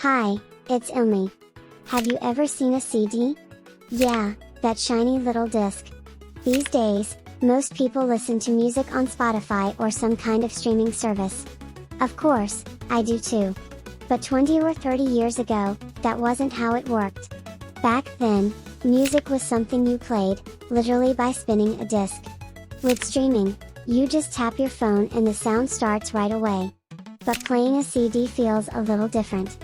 Hi, it's ilumi. Have you ever seen a CD? Yeah, that shiny little disc. These days, most people listen to music on Spotify or some kind of streaming service. Of course, I do too. But 20 or 30 years ago, that wasn't how it worked. Back then, music was something you played, literally by spinning a disc. With streaming, you just tap your phone and the sound starts right away. But playing a CD feels a little different.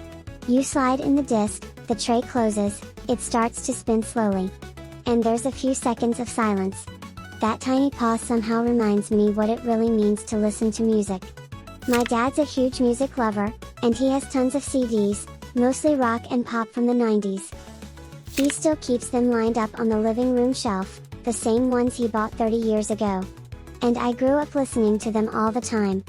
You slide in the disc, the tray closes, it starts to spin slowly. And there's a few seconds of silence. That tiny pause somehow reminds me what it really means to listen to music. My dad's a huge music lover, and he has tons of CDs, mostly rock and pop from the 90s. He still keeps them lined up on the living room shelf, the same ones he bought 30 years ago. And I grew up listening to them all the time.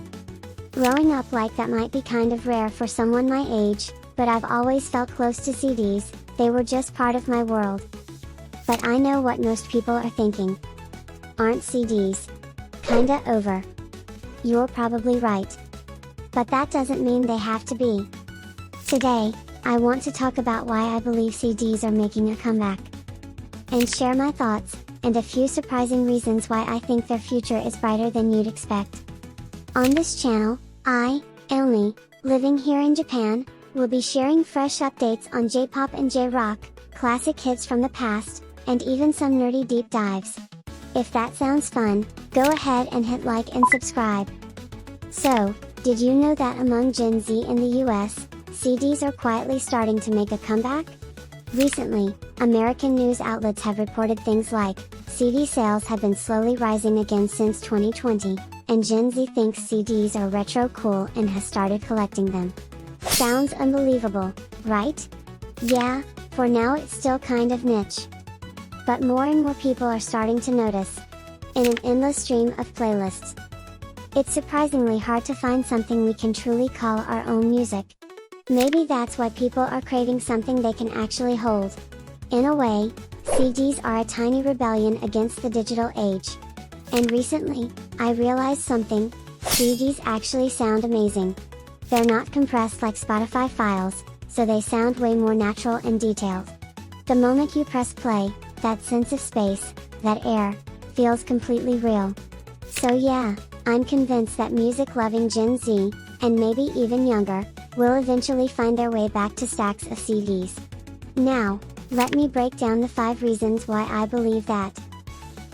Growing up like that might be kind of rare for someone my age, but I've always felt close to CDs, they were just part of my world. But I know what most people are thinking. Aren't CDs kinda over? You're probably right. But that doesn't mean they have to be. Today, I want to talk about why I believe CDs are making a comeback. And share my thoughts, and a few surprising reasons why I think their future is brighter than you'd expect. On this channel, I, ilumi, living here in Japan, will be sharing fresh updates on J-pop and J-rock, classic hits from the past, and even some nerdy deep dives. If that sounds fun, go ahead and hit like and subscribe. So, did you know that among Gen Z in the US, CDs are quietly starting to make a comeback? Recently, American news outlets have reported things like, CD sales have been slowly rising again since 2020, and Gen Z thinks CDs are retro cool and has started collecting them. Sounds unbelievable, right? Yeah, for now it's still kind of niche. But more and more people are starting to notice. In an endless stream of playlists. It's surprisingly hard to find something we can truly call our own music. Maybe that's why people are craving something they can actually hold. In a way, CDs are a tiny rebellion against the digital age. And recently, I realized something, CDs actually sound amazing. They're not compressed like Spotify files, so they sound way more natural and detailed. The moment you press play, that sense of space, that air, feels completely real. So yeah, I'm convinced that music-loving Gen Z, and maybe even younger, will eventually find their way back to stacks of CDs. Now, let me break down the 5 reasons why I believe that.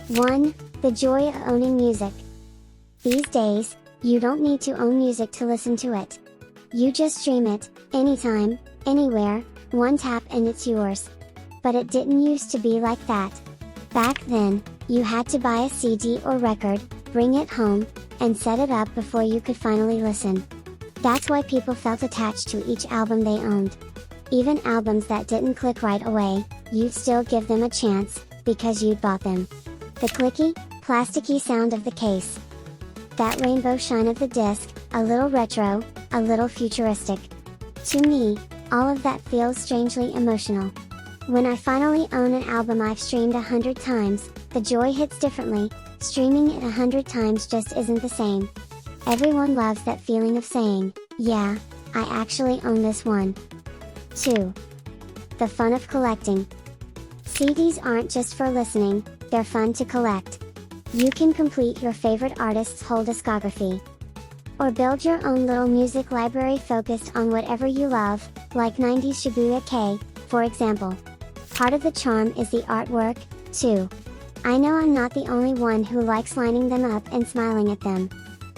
1. The joy of owning music. These days, you don't need to own music to listen to it. You just stream it, anytime, anywhere, one tap and it's yours. But it didn't used to be like that. Back then, you had to buy a CD or record, bring it home, and set it up before you could finally listen. That's why people felt attached to each album they owned. Even albums that didn't click right away, you'd still give them a chance, because you'd bought them. The clicky, plasticky sound of the case. That rainbow shine of the disc, a little retro, a little futuristic. To me, all of that feels strangely emotional. When I finally own an album I've streamed 100 times, the joy hits differently. Streaming it 100 times just isn't the same. Everyone loves that feeling of saying, yeah, I actually own this one. 2. The fun of collecting. CDs aren't just for listening, they're fun to collect. You can complete your favorite artist's whole discography. Or build your own little music library focused on whatever you love, like 90s Shibuya K, for example. Part of the charm is the artwork, too. I know I'm not the only one who likes lining them up and smiling at them.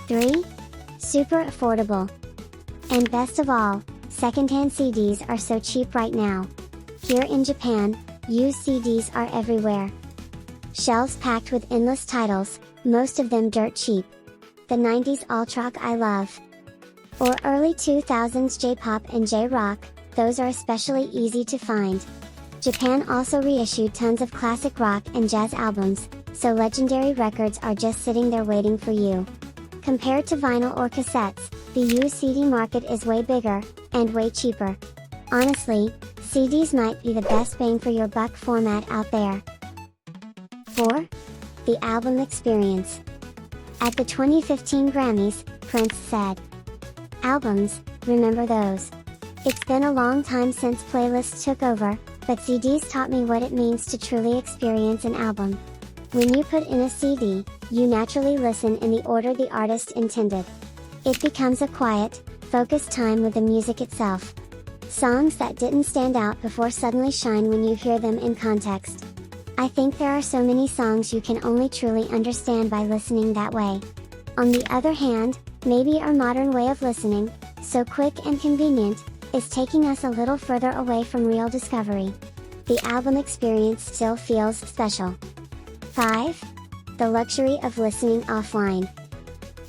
3. Super affordable. And best of all, secondhand CDs are so cheap right now. Here in Japan, used CDs are everywhere. Shelves packed with endless titles, most of them dirt cheap. The 90s alt-rock I love. Or early 2000s J-pop and J-rock, those are especially easy to find. Japan also reissued tons of classic rock and jazz albums, so legendary records are just sitting there waiting for you. Compared to vinyl or cassettes, the used CD market is way bigger, and way cheaper. Honestly, CDs might be the best bang for your buck format out there. 4. The album experience. At the 2015 Grammys, Prince said, "Albums, remember those? It's been a long time since playlists took over, but CDs taught me what it means to truly experience an album. When you put in a CD, you naturally listen in the order the artist intended. It becomes a quiet, focused time with the music itself. Songs that didn't stand out before suddenly shine when you hear them in context. I think there are so many songs you can only truly understand by listening that way. On the other hand, maybe our modern way of listening, so quick and convenient, is taking us a little further away from real discovery. The album experience still feels special. 5. The luxury of listening offline.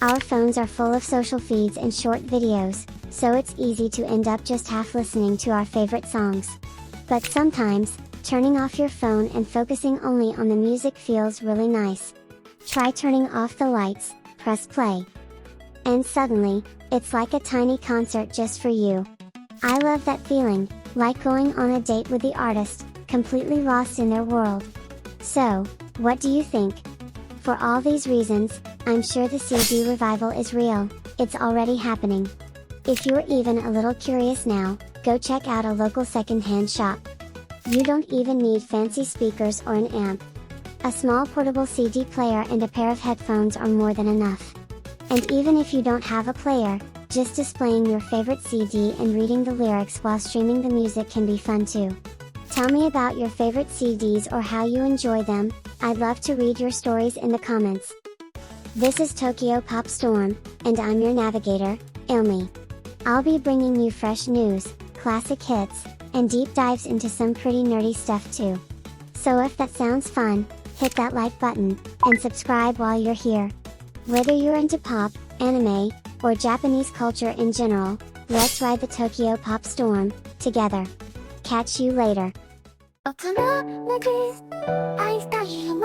Our phones are full of social feeds and short videos, so it's easy to end up just half listening to our favorite songs. But sometimes, turning off your phone and focusing only on the music feels really nice. Try turning off the lights, press play. And suddenly, it's like a tiny concert just for you. I love that feeling, like going on a date with the artist, completely lost in their world. So, what do you think? For all these reasons, I'm sure the CD revival is real, it's already happening. If you're even a little curious now, go check out a local secondhand shop. You don't even need fancy speakers or an amp. A small portable CD player and a pair of headphones are more than enough. And even if you don't have a player, just displaying your favorite CD and reading the lyrics while streaming the music can be fun too. Tell me about your favorite CDs or how you enjoy them, I'd love to read your stories in the comments. This is TokyoPopStorm, and I'm your navigator, ilumi. I'll be bringing you fresh news, classic hits, and deep dives into some pretty nerdy stuff too. So if that sounds fun, hit that like button, and subscribe while you're here. Whether you're into pop, anime, or Japanese culture in general, let's ride the TokyoPopStorm together. Catch you later. 大人なです愛したい夢